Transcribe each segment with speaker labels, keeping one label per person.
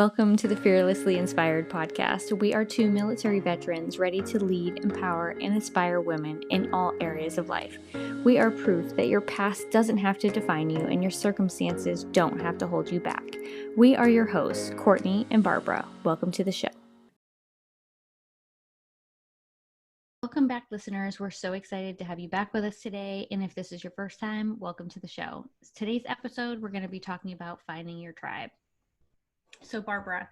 Speaker 1: Welcome to the Fearlessly Inspired podcast. We are two military veterans ready to lead, empower, and inspire women in all areas of life. We are proof that your past doesn't have to define you and your circumstances don't have to hold you back. We are your hosts, Courtney and Barbara. Welcome to the show. Welcome back, listeners. We're so excited to have you back with us today. And if this is your first time, welcome to the show. Today's episode, we're going to be talking about finding your tribe. So, Barbara,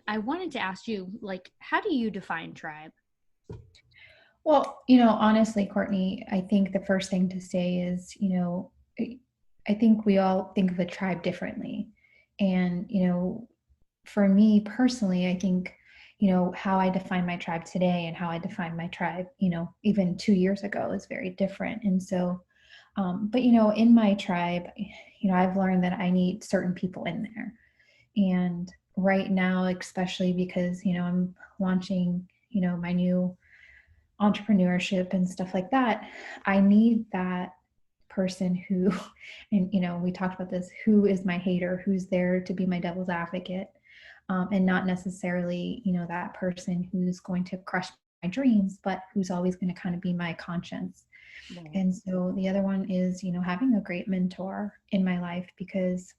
Speaker 1: I wanted to ask you, how do you define tribe?
Speaker 2: Well, honestly, Courtney, I think the first thing to say is, I think we all think of a tribe differently. And, for me personally, I think, how I define my tribe today and how I define my tribe, even 2 years ago is very different. And so, but, in my tribe, I've learned that I need certain people in there. And right now, especially because, I'm launching, my new entrepreneurship and stuff like that, I need that person who, and we talked about this, who is my hater, who's there to be my devil's advocate, and not necessarily, that person who's going to crush my dreams, but who's always going to kind of be my conscience. Right. And so the other one is, having a great mentor in my life, because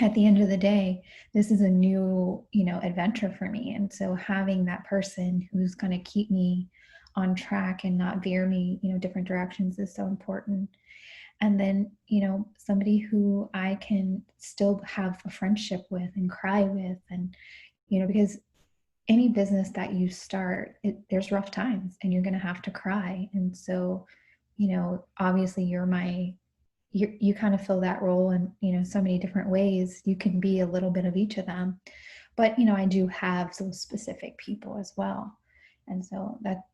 Speaker 2: at the end of the day, this is a new, adventure for me. And so having that person who's going to keep me on track and not veer me, different directions is so important. And then, somebody who I can still have a friendship with and cry with. And, because any business that you start, there's rough times and you're going to have to cry. And so, obviously you kind of fill that role in, so many different ways. You can be a little bit of each of them, but, I do have those specific people as well. And so that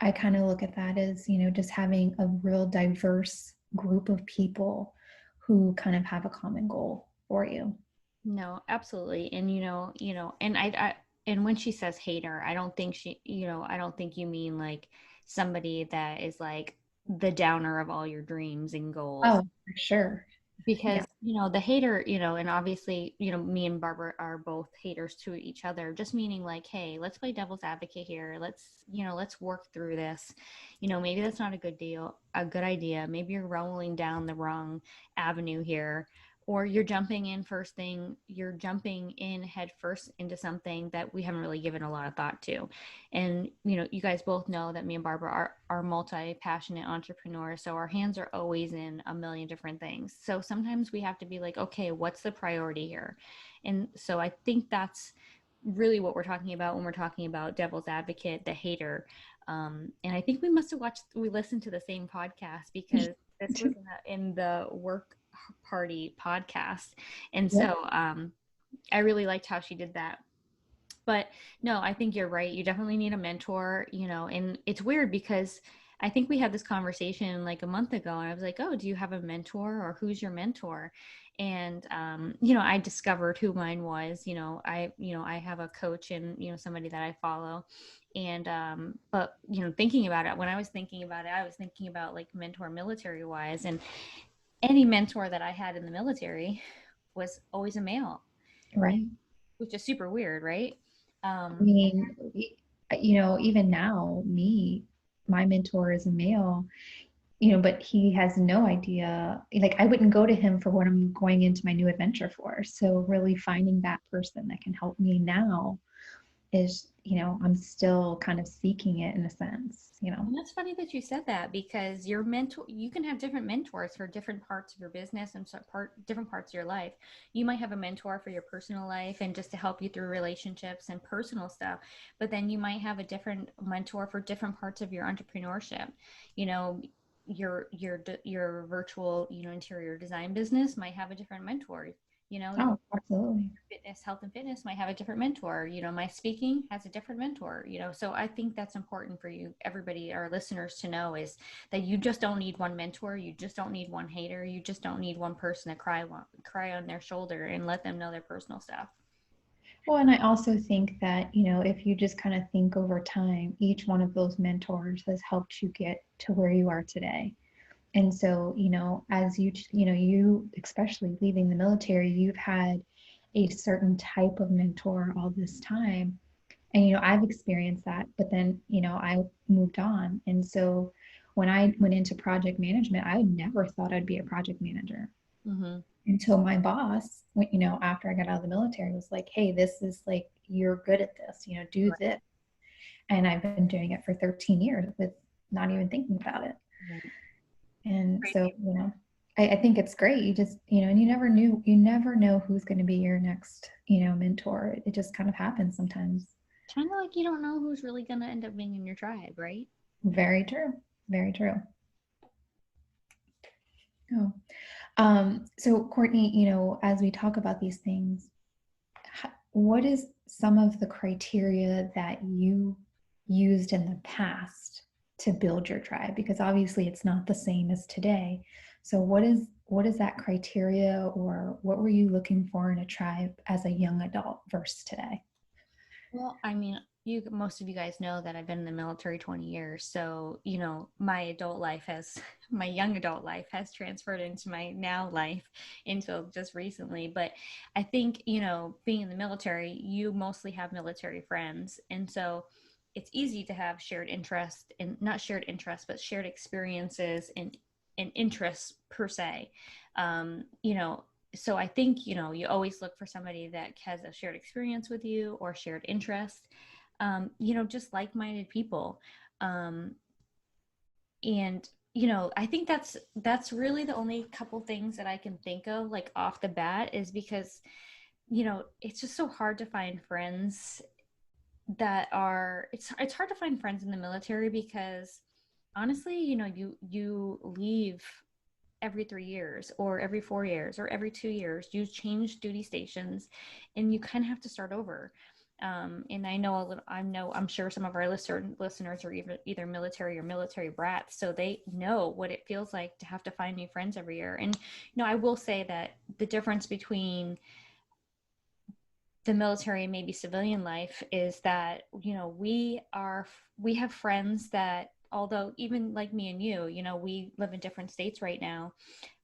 Speaker 2: I kind of look at that as, just having a real diverse group of people who kind of have a common goal for you.
Speaker 1: No, absolutely. And, and when she says hater, I don't think I don't think you mean like somebody that is like the downer of all your dreams and goals.
Speaker 2: Oh, for sure.
Speaker 1: Because, the hater, and obviously, me and Barbara are both haters to each other, just meaning like, hey, let's play devil's advocate here. Let's work through this. Maybe that's not a good idea. Maybe you're rolling down the wrong avenue here, or you're jumping in head first into something that we haven't really given a lot of thought to. And, you guys both know that me and Barbara are multi-passionate entrepreneurs. So our hands are always in a million different things. So sometimes we have to be like, okay, what's the priority here? And so I think that's really what we're talking about when we're talking about devil's advocate, the hater. And I think we listened to the same podcast, because this was in the work party podcast. And so I really liked how she did that. But no, I think you're right. You definitely need a mentor, and it's weird because I think we had this conversation like a month ago, and I was like, oh, do you have a mentor, or who's your mentor? And, I discovered who mine was. I have a coach and, somebody that I follow. And, but, thinking about it, when I was thinking about it, I was thinking about like mentor military wise, and any mentor that I had in the military was always a male.
Speaker 2: Right.
Speaker 1: Which is super weird, right?
Speaker 2: I mean, even now, my mentor is a male, but he has no idea. Like, I wouldn't go to him for what I'm going into my new adventure for. So really finding that person that can help me now is, I'm still kind of seeking it in a sense,
Speaker 1: And that's funny that you said that, because your mentor, you can have different mentors for different parts of your business and different parts of your life. You might have a mentor for your personal life and just to help you through relationships and personal stuff, but then you might have a different mentor for different parts of your entrepreneurship. Your virtual, interior design business might have a different mentor.
Speaker 2: Oh, absolutely.
Speaker 1: Health and fitness might have a different mentor. My speaking has a different mentor. So I think that's important for you, everybody, our listeners, to know, is that you just don't need one mentor. You just don't need one hater. You just don't need one person to cry on their shoulder and let them know their personal stuff.
Speaker 2: Well, and I also think that, if you just kind of think over time, each one of those mentors has helped you get to where you are today. And so, as you especially leaving the military, you've had a certain type of mentor all this time. And, I've experienced that, but then, I moved on. And so when I went into project management, I never thought I'd be a project manager
Speaker 1: Mm-hmm.
Speaker 2: until my boss, after I got out of the military, was like, hey, this is like, you're good at this, do
Speaker 1: Right.
Speaker 2: this. And I've been doing it for 13 years with not even thinking about it.
Speaker 1: Right.
Speaker 2: And so,
Speaker 1: Crazy.
Speaker 2: I think it's great. You just, and you never know who's going to be your next, mentor. It just kind of happens sometimes.
Speaker 1: Kind of like you don't know who's really going to end up being in your tribe, right?
Speaker 2: Very true. Very true. Oh. So Courtney, as we talk about these things, what is some of the criteria that you used in the past to build your tribe? Because obviously it's not the same as today. So what is that criteria, or what were you looking for in a tribe as a young adult versus today?
Speaker 1: Well, I mean, most of you guys know that I've been in the military 20 years. So, my adult life has my young adult life has transferred into my now life until just recently. But I think, being in the military, you mostly have military friends. And so it's easy to have shared interest, and not shared interests, but shared experiences and interests per se. So I think, you always look for somebody that has a shared experience with you or shared interest, just like-minded people. Um, and I think that's really the only couple things that I can think of like off the bat, is because it's just so hard to find friends that are it's hard to find friends in the military, because honestly, you leave every 3 years or every 4 years or every 2 years. You change duty stations and you kind of have to start over. And I'm sure some of our listeners are either military or military brats, so they know what it feels like to have to find new friends every year. And I will say that the difference between the military and maybe civilian life is that we have friends that, although even like me and we live in different states right now,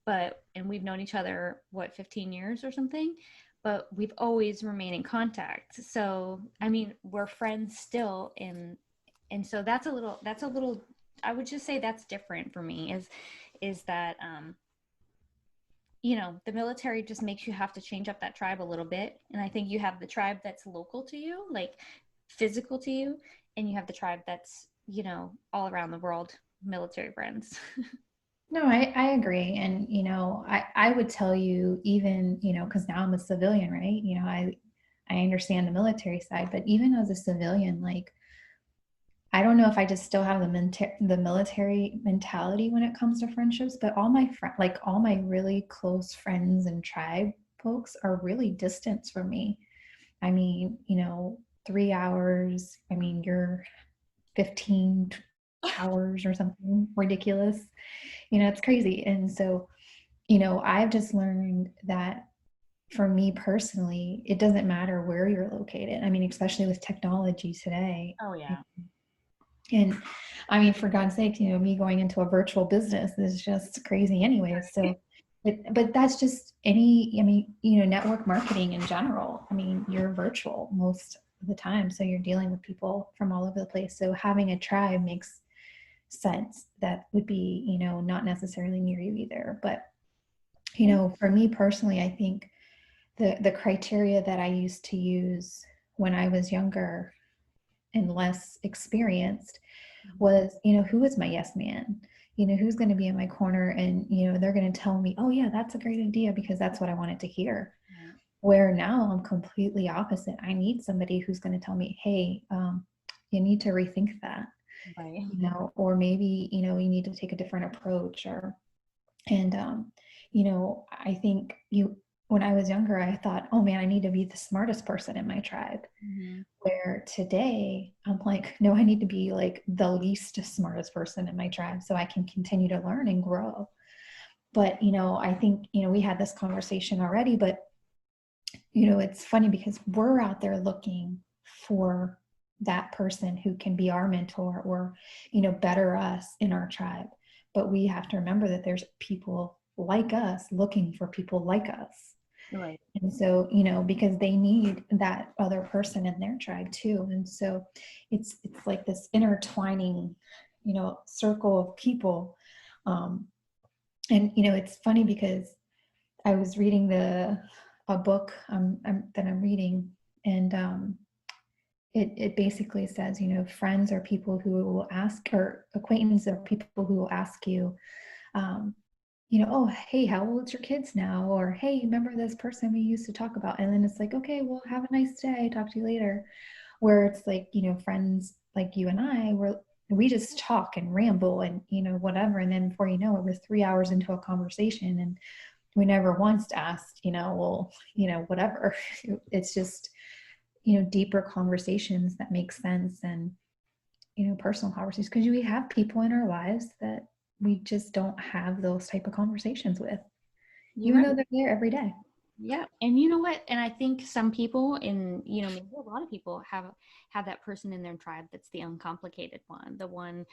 Speaker 1: and we've known each other, what, 15 years or something, but we've always remained in contact. So I mean, we're friends still. And so that's a little, I would just say that's different for me, is that the military just makes you have to change up that tribe a little bit. And I think you have the tribe that's local to you, like physical to you, and you have the tribe that's, all around the world, military friends.
Speaker 2: No, I agree. And, I would tell you, even, because now I'm a civilian, right? I understand the military side, but even as a civilian, like, I don't know if I just still have the military mentality when it comes to friendships, but all my really close friends and tribe folks are really distant from me. I mean, 3 hours. I mean, you're 15 hours or something ridiculous. It's crazy. And so, I've just learned that for me personally, it doesn't matter where you're located. I mean, especially with technology today.
Speaker 1: Oh yeah.
Speaker 2: And I mean, for God's sake, me going into a virtual business is just crazy anyway. So, but that's just I mean, network marketing in general. I mean, you're virtual most of the time. So you're dealing with people from all over the place. So having a tribe makes sense. That would be, not necessarily near you either. But,
Speaker 1: Yeah.
Speaker 2: for me personally, I think the criteria that I used to use when I was younger and less experienced was, who is my yes man? Who's going to be in my corner, and, they're going to tell me, oh, yeah, that's a great idea because that's what I wanted to hear.
Speaker 1: Right.
Speaker 2: Where now I'm completely opposite. I need somebody who's going to tell me, hey, you need to rethink that,
Speaker 1: Right.
Speaker 2: or maybe, you need to take a different approach. And, I think when I was younger, I thought, oh man, I need to be the smartest person in my tribe.
Speaker 1: Mm-hmm.
Speaker 2: Where today I'm like, no, I need to be like the least smartest person in my tribe so I can continue to learn and grow. But, I think, we had this conversation already, but, it's funny because we're out there looking for that person who can be our mentor or, better us in our tribe. But we have to remember that there's people like us looking for people like us.
Speaker 1: Right.
Speaker 2: And so, you know, because they need that other person in their tribe too. And so it's like this intertwining, you know, circle of people. Um, and you know, it's funny because I was reading a book that I'm reading, and it basically says, you know, friends are people who will ask, or acquaintances are people who will ask you, um, you know, oh, hey, how old's your kids now? Or, hey, remember this person we used to talk about? And then it's like, okay, well, have a nice day. Talk to you later. Where it's like, you know, friends like you and I, we just talk and ramble and, you know, whatever. And then before you know it, we're 3 hours into a conversation and we never once asked, you know, well, you know, whatever. It's just, you know, deeper conversations that make sense, and, you know, personal conversations, because we have people in our lives that we just don't have those type of conversations with,
Speaker 1: You're
Speaker 2: even
Speaker 1: right.
Speaker 2: though they're there every day.
Speaker 1: Yeah. And you know what? And I think some people, and maybe a lot of people have that person in their tribe that's the uncomplicated one, the one,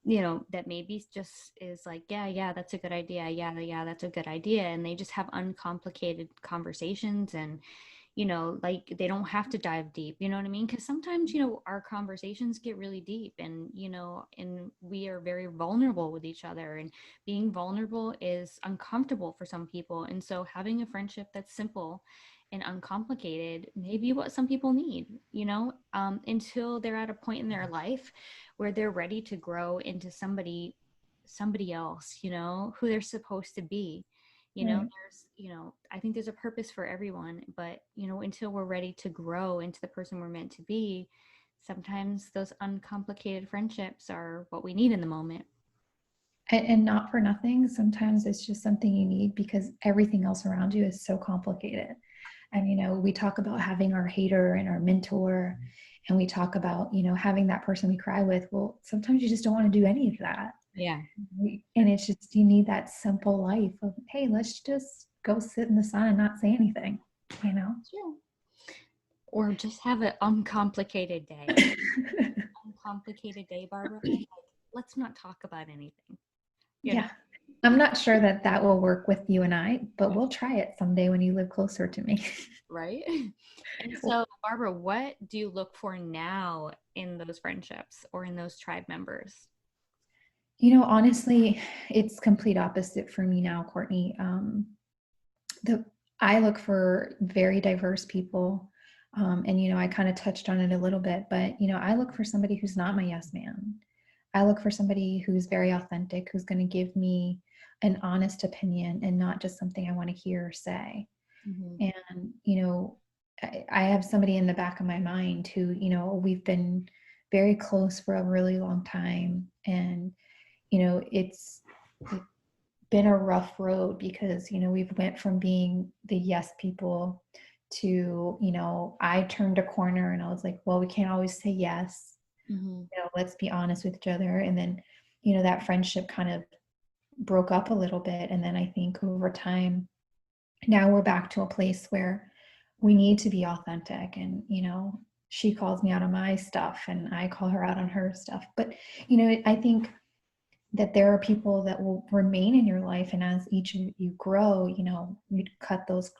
Speaker 1: that maybe just is like, yeah, yeah, that's a good idea. Yeah, yeah, that's a good idea. And they just have uncomplicated conversations, and like they don't have to dive deep, you know what I mean? Because sometimes, our conversations get really deep, and, and we are very vulnerable with each other, and being vulnerable is uncomfortable for some people. And so having a friendship that's simple and uncomplicated may be what some people need, until they're at a point in their life where they're ready to grow into somebody else, who they're supposed to be.
Speaker 2: Right.
Speaker 1: I think there's a purpose for everyone, but, until we're ready to grow into the person we're meant to be, sometimes those uncomplicated friendships are what we need in the moment.
Speaker 2: And not for nothing, sometimes it's just something you need because everything else around you is so complicated. And, you know, we talk about having our hater and our mentor, and we talk about, you know, having that person we cry with. Well, sometimes you just don't want to do any of that.
Speaker 1: Yeah.
Speaker 2: And it's just, you need that simple life of, hey, let's just go sit in the sun and not say anything, you know?
Speaker 1: Sure. Or just have an uncomplicated day. Uncomplicated day, Barbara. And like, let's not talk about anything, you know?
Speaker 2: Yeah. I'm not sure that that will work with you and I, but we'll try it someday when you live closer to me.
Speaker 1: Right? And so, Barbara, what do you look for now in those friendships or in those tribe members?
Speaker 2: You know, honestly, it's complete opposite for me now, Courtney. The I look for very diverse people. And you know, I kind of touched on it a little bit, but you know, I look for somebody who's not my yes man. I look for somebody who's very authentic, who's going to give me an honest opinion and not just something I want to hear or say.
Speaker 1: Mm-hmm.
Speaker 2: And you know, I have somebody in the back of my mind who, you know, we've been very close for a really long time, and you know, it's been a rough road because, you know, we've went from being the yes people to, you know, I turned a corner and I was like, well, we can't always say yes,
Speaker 1: Mm-hmm.
Speaker 2: you know, let's be honest with each other. And then, you know, that friendship kind of broke up a little bit. And then I think over time, now we're back to a place where we need to be authentic. And you know, she calls me out on my stuff and I call her out on her stuff. But you know, I think that there are people that will remain in your life, and as each of you grow, you know, you cut those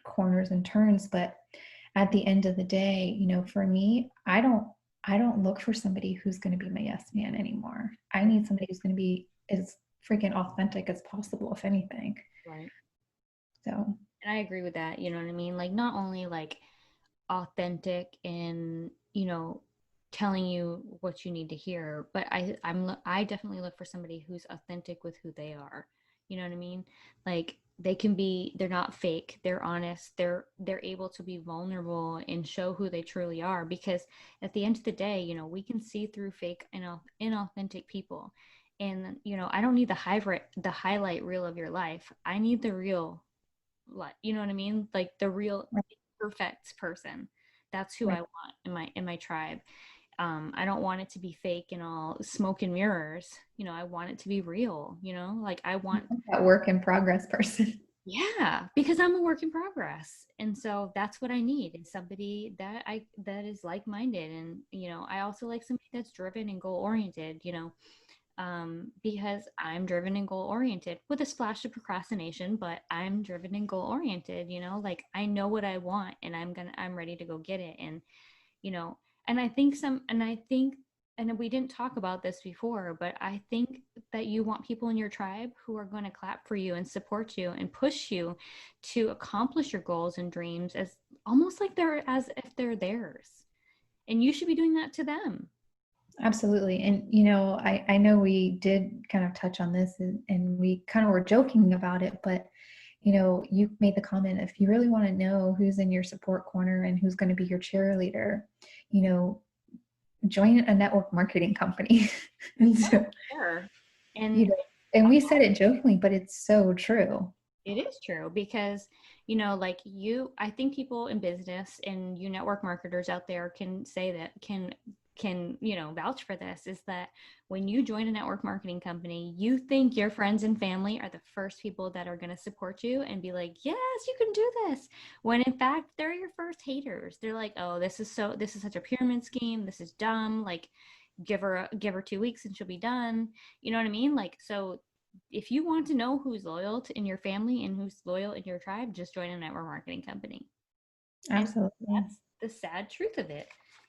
Speaker 2: corners and turns. But at the end of the day, you know, for me, I don't look for somebody who's going to be my yes man anymore. I need somebody who's going to be as freaking authentic as possible, if anything.
Speaker 1: Right.
Speaker 2: So
Speaker 1: And I agree with that. You know what I mean? Like, not only like authentic in, telling you what you need to hear, but I definitely look for somebody who's authentic with who they are. You know what I mean? Like, they're not fake, they're honest, they're able to be vulnerable and show who they truly are, because at the end of the day, we can see through fake and inauthentic people. And I don't need the highlight reel of your life. I need the real, like, you know what I mean? Like the real
Speaker 2: right,
Speaker 1: perfect person. That's who I
Speaker 2: right.
Speaker 1: want in my tribe. I don't want it to be fake and all smoke and mirrors. I want it to be real. Like I want,
Speaker 2: That work in progress person.
Speaker 1: yeah, because I'm a work in progress, and so that's what I need, is somebody that is like minded, and I also like somebody that's driven and goal oriented. because I'm driven and goal oriented with a splash of procrastination, but I'm driven and goal oriented, you know, like I know what I want and I'm ready to go get it. And, you know, and we didn't talk about this before, but I think that you want people in your tribe who are going to clap for you and support you and push you to accomplish your goals and dreams as almost like as if they're theirs. And you should be doing that to them.
Speaker 2: Absolutely. And, I know we did kind of touch on this and we kind of were joking about it, but, you made the comment, if you really want to know who's in your support corner and who's going to be your cheerleader, you know, join a network marketing company. And
Speaker 1: Yeah,
Speaker 2: so,
Speaker 1: sure.
Speaker 2: you
Speaker 1: And
Speaker 2: know, and we said it jokingly, but it's so true.
Speaker 1: it is true because, you know, like I think people in business and you network marketers out there can say that, you know, vouch for this, is that when you join a network marketing company, you think your friends and family are the first people that are going to support you and be like, yes, you can do this. When in fact, they're your first haters. They're like, oh, this is such a pyramid scheme. This is dumb. Like, give her 2 weeks and she'll be done. You know what I mean? Like, so if you want to know who's loyal in your family and who's loyal in your tribe, just join a network marketing company. And
Speaker 2: Absolutely.
Speaker 1: that's the sad truth of it.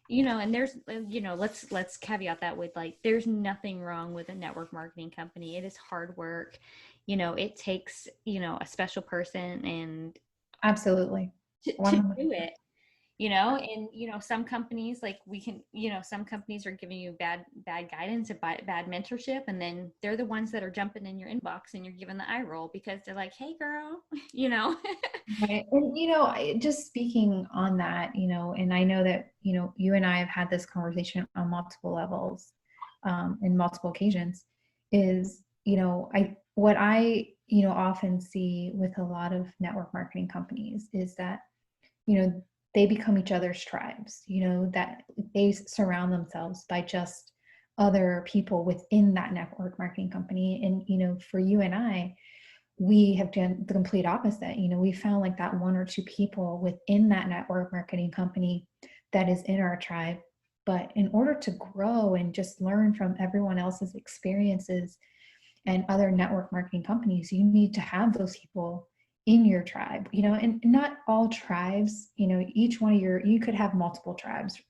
Speaker 1: You know, and there's, you know, let's caveat that with, like, there's nothing wrong with a network marketing company. It is hard work. You know, it takes, you know, a special person and
Speaker 2: Absolutely.
Speaker 1: to do
Speaker 2: 100%.
Speaker 1: it, you know. And you know, some companies, like, we can, you know, some companies are giving you bad guidance and bad mentorship, and then they're the ones that are jumping in your inbox and you're giving the eye roll because they're like, hey girl, you know.
Speaker 2: Right. And, just speaking on that, and I know that, you and I have had this conversation on multiple levels, in multiple occasions, is, what I, often see with a lot of network marketing companies is that, you know, they become each other's tribes, that they surround themselves by just other people within that network marketing company. And, for you and I, we have done the complete opposite. We found like that one or two people within that network marketing company that is in our tribe. But in order to grow and just learn from everyone else's experiences and other network marketing companies, you need to have those people in your tribe, and not all tribes, each one of you could have multiple tribes,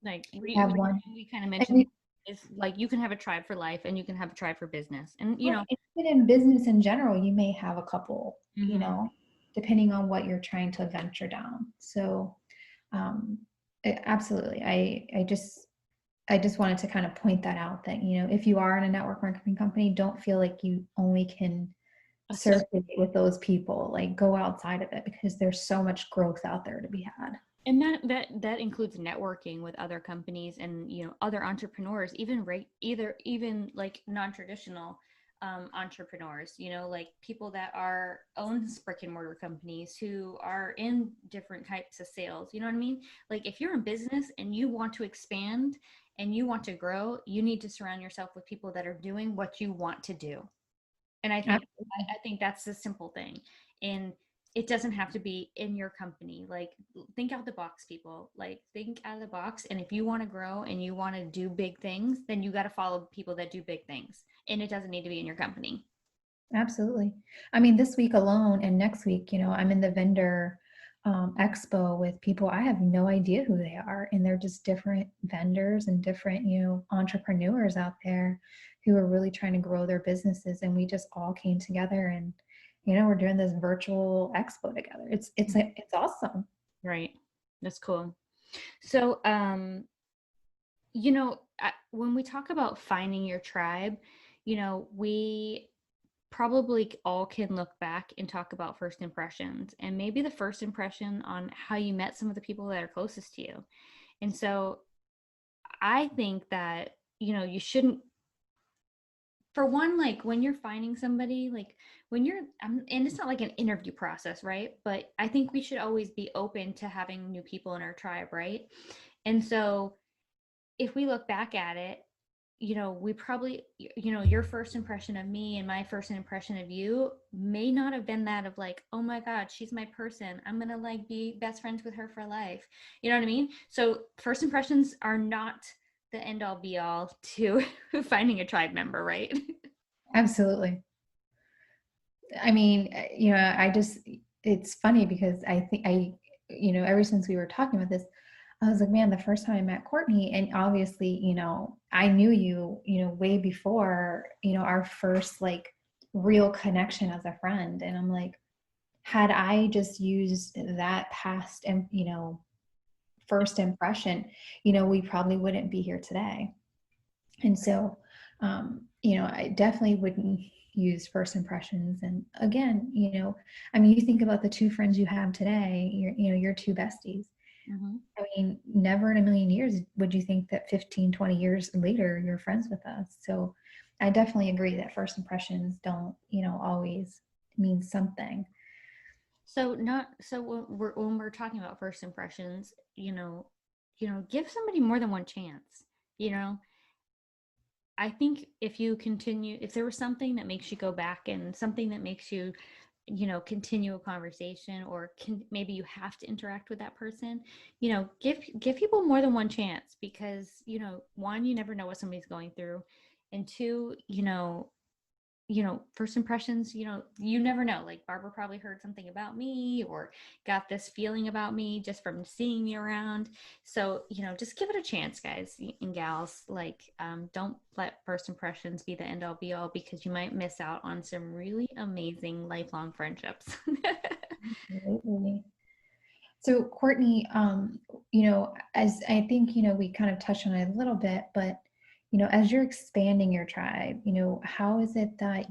Speaker 1: Like
Speaker 2: you have one.
Speaker 1: we kind of
Speaker 2: And
Speaker 1: mentioned, is like you can have a tribe for life and you can have a tribe for business, and you
Speaker 2: right.
Speaker 1: know.
Speaker 2: And even in business in general, you may have a couple,
Speaker 1: Mhm.
Speaker 2: depending on what you're trying to venture down. So, um, absolutely. I just wanted to kind of point that out that, if you are in a network marketing company, don't feel like you only can
Speaker 1: So,
Speaker 2: circulate with those people. Like, go outside of it because there's so much growth out there to be had.
Speaker 1: and that includes networking with other companies and, you know, other entrepreneurs, even even like non-traditional entrepreneurs, you know, like people that are own brick and mortar companies who are in different types of sales. You know what I mean? Like, if you're in business and you want to expand and you want to grow, you need to surround yourself with people that are doing what you want to do. And
Speaker 2: Absolutely.
Speaker 1: I think that's the simple thing. And it doesn't have to be in your company. Like, think out the box, people. Like, think out of the box. And if you want to grow and you want to do big things, then you got to follow people that do big things. And it doesn't need to be in your company.
Speaker 2: Absolutely. I mean, this week alone and next week, I'm in the vendor expo with people I have no idea who they are. And they're just different vendors and different, entrepreneurs out there who are really trying to grow their businesses. And we just all came together and, we're doing this virtual expo together. It's awesome.
Speaker 1: Right. That's cool. So, you know, when we talk about finding your tribe, you know, we probably all can look back and talk about first impressions and maybe the first impression on how you met some of the people that are closest to you. And so I think that, you know, you shouldn't, for one, like when you're finding somebody, like when you're, and it's not like an interview process, right? But I think we should always be open to having new people in our tribe, right? And so if we look back at it, you know, we probably, you know, your first impression of me and my first impression of you may not have been that of like, oh my God, she's my person, I'm gonna like be best friends with her for life. You know what I mean? So first impressions are not the end all be all to finding a tribe member, right?
Speaker 2: Absolutely. I mean, I just, it's funny because I think ever since we were talking about this, I was like, man, the first time I met Courtney, and obviously, I knew you, way before, our first like real connection as a friend. And I'm like, had I just used that past and, first impression, we probably wouldn't be here today. And so, I definitely wouldn't use first impressions. And again, I mean, you think about the two friends you have today, your two besties.
Speaker 1: Mm-hmm.
Speaker 2: I mean, never in a million years would you think that 15, 20 years later, you're friends with us. So I definitely agree that first impressions don't, always mean something.
Speaker 1: So not so when we're talking about first impressions, give somebody more than one chance. You know, I think if there was something that makes you go back and something that makes you, continue a conversation, or maybe you have to interact with that person, give people more than one chance, because, one, you never know what somebody's going through, and two, first impressions, you never know. Like Barbara probably heard something about me or got this feeling about me just from seeing me around. So, just give it a chance, guys and gals. Like, don't let first impressions be the end all be all, because you might miss out on some really amazing lifelong friendships.
Speaker 2: Absolutely. So Courtney, as I think, we kind of touched on it a little bit, but, as you're expanding your tribe, how is it that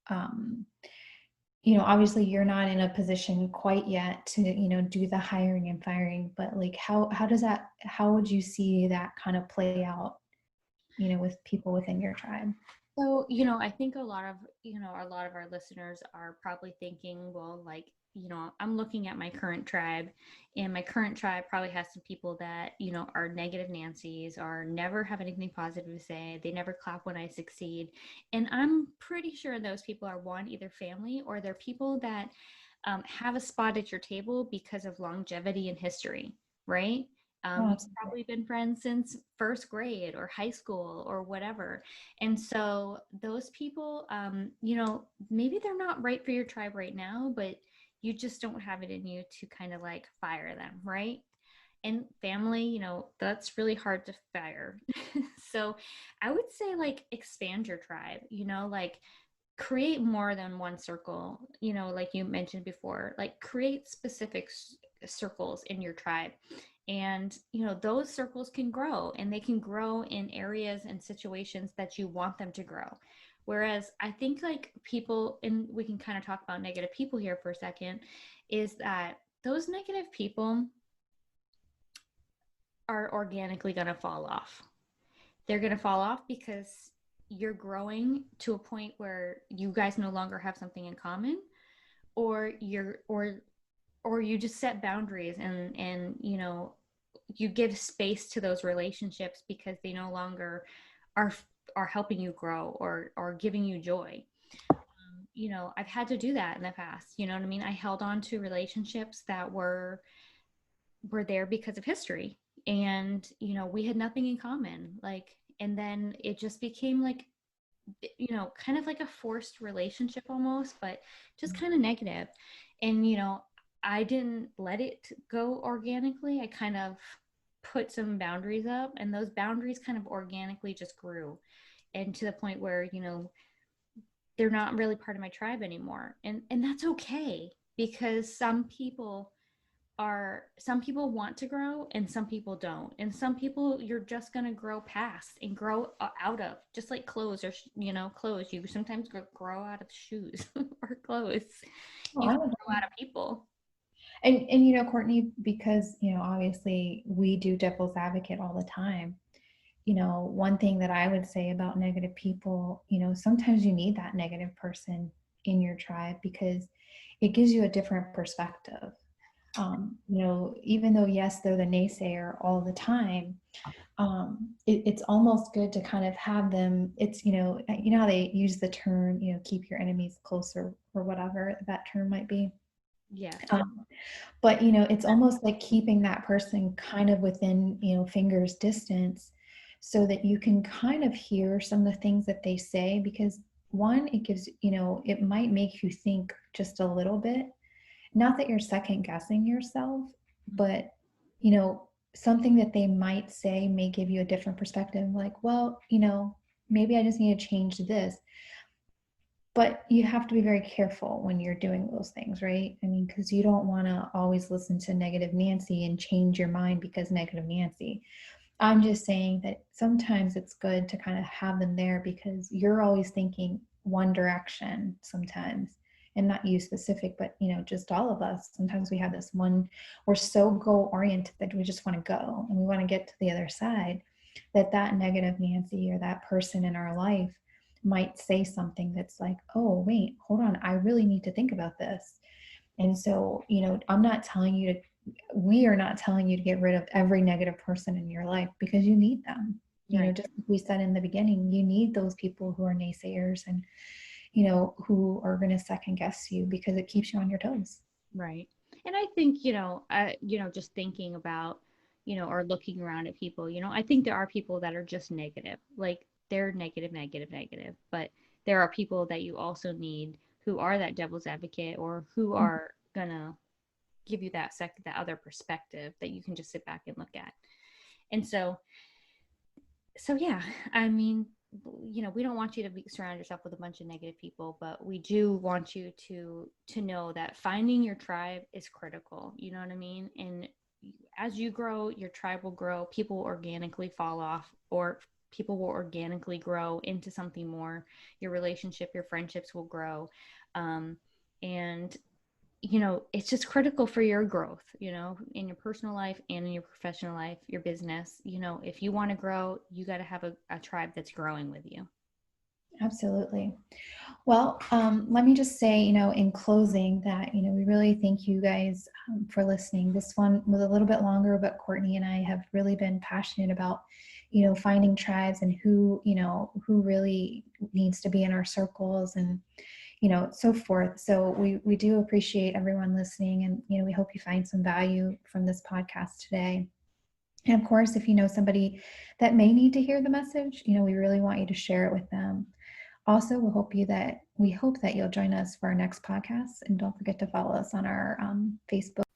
Speaker 2: um, obviously you're not in a position quite yet to, do the hiring and firing, but like, how would you see that kind of play out, with people within your tribe?
Speaker 1: So, I think a lot of our listeners are probably thinking, well, like, I'm looking at my current tribe, and my current tribe probably has some people that, are negative Nancy's, or never have anything positive to say. They never clap when I succeed. And I'm pretty sure those people are, one, either family, or they're people that have a spot at your table because of longevity and history, right?
Speaker 2: Oh,
Speaker 1: You've
Speaker 2: absolutely.
Speaker 1: probably been friends since first grade or high school or whatever. And so those people, maybe they're not right for your tribe right now, but you just don't have it in you to kind of like fire them, right? And family, that's really hard to fire. So I would say, like, expand your tribe, like create more than one circle, like you mentioned before, like create specific circles in your tribe. And, those circles can grow, and they can grow in areas and situations that you want them to grow. Whereas I think, like, people, and we can kind of talk about negative people here for a second, is that those negative people are organically going to fall off. They're going to fall off because you're growing to a point where you guys no longer have something in common, or you just set boundaries, and you give space to those relationships because they no longer are are helping you grow, or giving you joy. I've had to do that in the past. You know what I mean? I held on to relationships that were there because of history, and we had nothing in common, like, and then it just became like, kind of like a forced relationship almost, but just kind of negative. And I didn't let it go organically. I kind of put some boundaries up, and those boundaries kind of organically just grew, and to the point where they're not really part of my tribe anymore. And that's okay, because some people want to grow, and some people don't, and some people you're just going to grow past and grow out of, just like clothes, or clothes, you sometimes grow out of shoes or clothes.
Speaker 2: Well,
Speaker 1: You
Speaker 2: I
Speaker 1: can
Speaker 2: would,
Speaker 1: grow out of people.
Speaker 2: and Courtney, because obviously we do devil's advocate all the time. One thing that I would say about negative people, sometimes you need that negative person in your tribe because it gives you a different perspective. Even though, yes, they're the naysayer all the time, it's almost good to kind of have them. It's, how they use the term, keep your enemies closer, or whatever that term might be.
Speaker 1: Yes.
Speaker 2: But, it's almost like keeping that person kind of within, fingers distance, so that you can kind of hear some of the things that they say. Because one, it gives, it might make you think just a little bit. Not that you're second guessing yourself, but, something that they might say may give you a different perspective. Like, well, maybe I just need to change this. But you have to be very careful when you're doing those things, right? I mean, because you don't want to always listen to negative Nancy and change your mind because negative Nancy. I'm just saying that sometimes it's good to kind of have them there because you're always thinking one direction sometimes, and not you specific, but just all of us. Sometimes we have this one, we're so goal oriented that we just want to go and we want to get to the other side, that negative Nancy or that person in our life might say something that's like, oh, wait, hold on, I really need to think about this. And so, I'm not telling you to, we are not telling you to get rid of every negative person in your life, because you need them.
Speaker 1: Right.
Speaker 2: Just like we said in the beginning, you need those people who are naysayers and, who are going to second guess you, because it keeps you on your toes.
Speaker 1: Right. And I think, just thinking about, or looking around at people, I think there are people that are just negative. Like they're negative, negative, negative. But there are people that you also need who are that devil's advocate, or who are gonna give you that other perspective that you can just sit back and look at. And so yeah, I mean, we don't want you to surround yourself with a bunch of negative people, but we do want you to know that finding your tribe is critical. You know what I mean? And as you grow, your tribe will grow. People will organically fall off, or people will organically grow into something more. Your relationship, your friendships will grow. And it's just critical for your growth, in your personal life and in your professional life, your business. If you want to grow, you got to have a tribe that's growing with you.
Speaker 2: Absolutely. Well, let me just say, in closing that, we really thank you guys for listening. This one was a little bit longer, but Courtney and I have really been passionate about, finding tribes and who really needs to be in our circles, and, so forth. So we do appreciate everyone listening, and, we hope you find some value from this podcast today. And of course, if you know somebody that may need to hear the message, we really want you to share it with them. Also, we hope that you'll join us for our next podcast, and don't forget to follow us on our Facebook